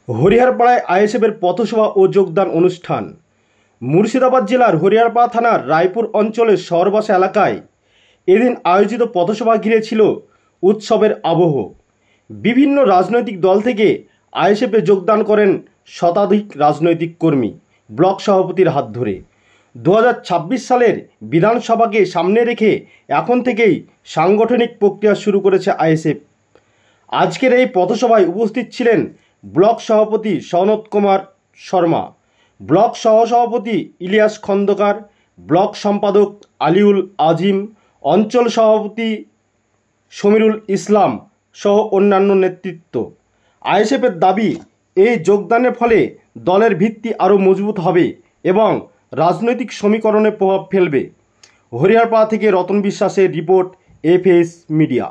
হরিহরপাড়ায় আইএসএফের পথসভা ও যোগদান অনুষ্ঠান। মুর্শিদাবাদ জেলার হরিহরপাড়া থানার রায়পুর অঞ্চলের শহরবাসা এলাকায় এদিন আয়োজিত পথসভা ঘিরে ছিল উৎসবের আবহ। বিভিন্ন রাজনৈতিক দল থেকে আইএসএফে যোগদান করেন শতাধিক রাজনৈতিক কর্মী ব্লক সভাপতির হাত ধরে। 2026 সালের বিধানসভাকে সামনে রেখে এখন থেকেই সাংগঠনিক প্রক্রিয়া শুরু করেছে আইএসএফ। আজকের এই পথসভায় উপস্থিত ছিলেন ব্লক সভাপতি সনৎ কুমার শর্মা, ব্লক সহসভাপতি ইলিয়াস খন্দকার, ব্লক সম্পাদক আলিউল আজিম, অঞ্চল সভাপতি সমীরুল ইসলাম সহ অন্যান্য নেতৃত্ব। আইএসএফের দাবি, এই যোগদানের ফলে দলের ভিত্তি আরও মজবুত হবে এবং রাজনৈতিক সমীকরণে প্রভাব ফেলবে। হরিহরপাড়া থেকে রতন বিশ্বাসের রিপোর্ট, এফএস মিডিয়া।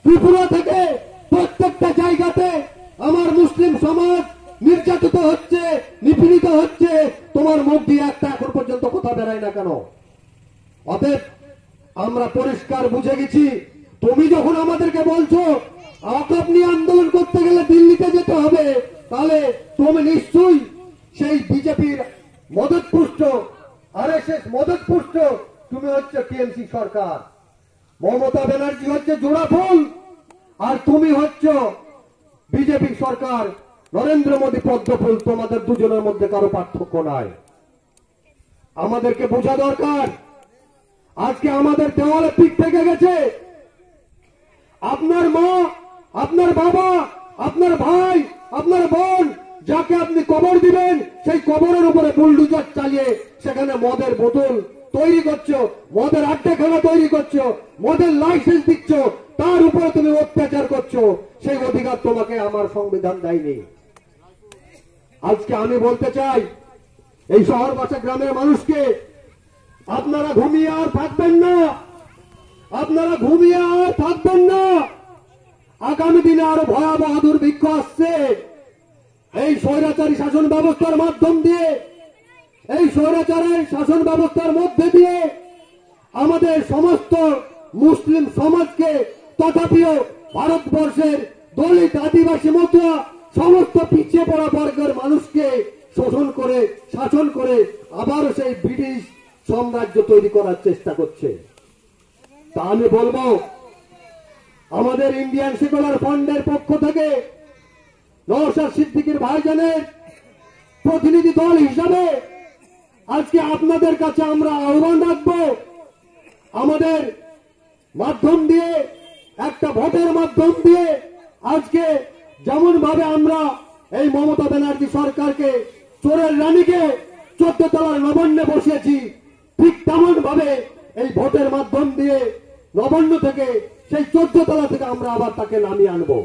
ত্রিপুরা থেকে প্রত্যেকটা জায়গাতে আমার মুসলিম সমাজ নির্যাতিত হচ্ছে, নিপীড়িত হচ্ছে, তোমার মুখ দিয়ে একটা এখন পর্যন্ত কথা বেরায় না কেন? অতএব আমরা পরিষ্কার বুঝে গেছি, তুমি যখন আমাদেরকে বলছো আওয়াকফ নিয়ে আন্দোলন করতে গেলে দিল্লিতে যেতে হবে, তাহলে তুমি নিশ্চয়ই সেই বিজেপির মদতপুষ্ট, আরএসএস মদতপুষ্ট, তুমি হচ্ছে টিএমসি সরকার, মমতা ব্যানার্জি হচ্ছে জোড়া ফুল, আর তুমি হচ্ছে বিজেপি সরকার, নরেন্দ্র মোদী পদ্ম ফুল। তোমাদের দুজনের মধ্যে কারো পার্থক্য নাই। আমাদেরকে বোঝা দরকার, আজকে আমাদের দেওয়ালে পিঠ থেকে গেছে। আপনার মা, আপনার বাবা, আপনার ভাই, আপনার বোন, যাকে আপনি কবর দিবেন, সেই কবরের উপরে বুলডুজার চালিয়ে সেখানে মদের বোতল তৈরি করছো, মদের আড্ডাখানা তৈরি করছো, মদের লাইসেন্স দিচ্ছ, তার উপরে তুমি অত্যাচার করছো। সেই অধিকার তোমাকে আমার সংবিধান দেয়নি। আজকে আমি বলতে চাই এই শহরবাসী গ্রামের মানুষকে, আপনারা ঘুমিয়ে আর থাকবেন না, আপনারা ঘুমিয়ে আর থাকবেন না। আগামী দিনে আরো ভয়াবহ দুর্ভিক্ষ আসছে। এই স্বৈরাচারী শাসন ব্যবস্থার মাধ্যম দিয়ে, এই স্বৈরাচারের শাসন ব্যবস্থার মধ্যে দিয়ে আমাদের সমস্ত মুসলিম সমাজকে, তথাপিও ভারতবর্ষের দলিত, আদিবাসী, মতুয়া সমস্ত পিছিয়ে পড়া বর্গের মানুষকে শোষণ করে, শাসন করে আবারও সেই ব্রিটিশ সাম্রাজ্য তৈরি করার চেষ্টা করছে। তা আমি বলবো, আমাদের ইন্ডিয়ান সেকুলার ফান্ডের পক্ষ থেকে নওশাদ সিদ্দিকীর ভাইজানের প্রতিনিধি দল হিসাবে আজকে আপনাদের কাছে আমরা আহ্বান রাখবো, আমাদের মাধ্যম দিয়ে, একটা ভোটের মাধ্যম দিয়ে আজকে যেমন ভাবে আমরা এই মমতা ব্যানার্জি সরকারকে, চোরের রানীকে 14 তলার নবান্নে বসিয়েছি, ঠিক তেমন ভাবে এই ভোটের মাধ্যম দিয়ে নবান্ন থেকে, সেই 14 তলা থেকে আমরা আবার তাকে নামিয়ে আনবো।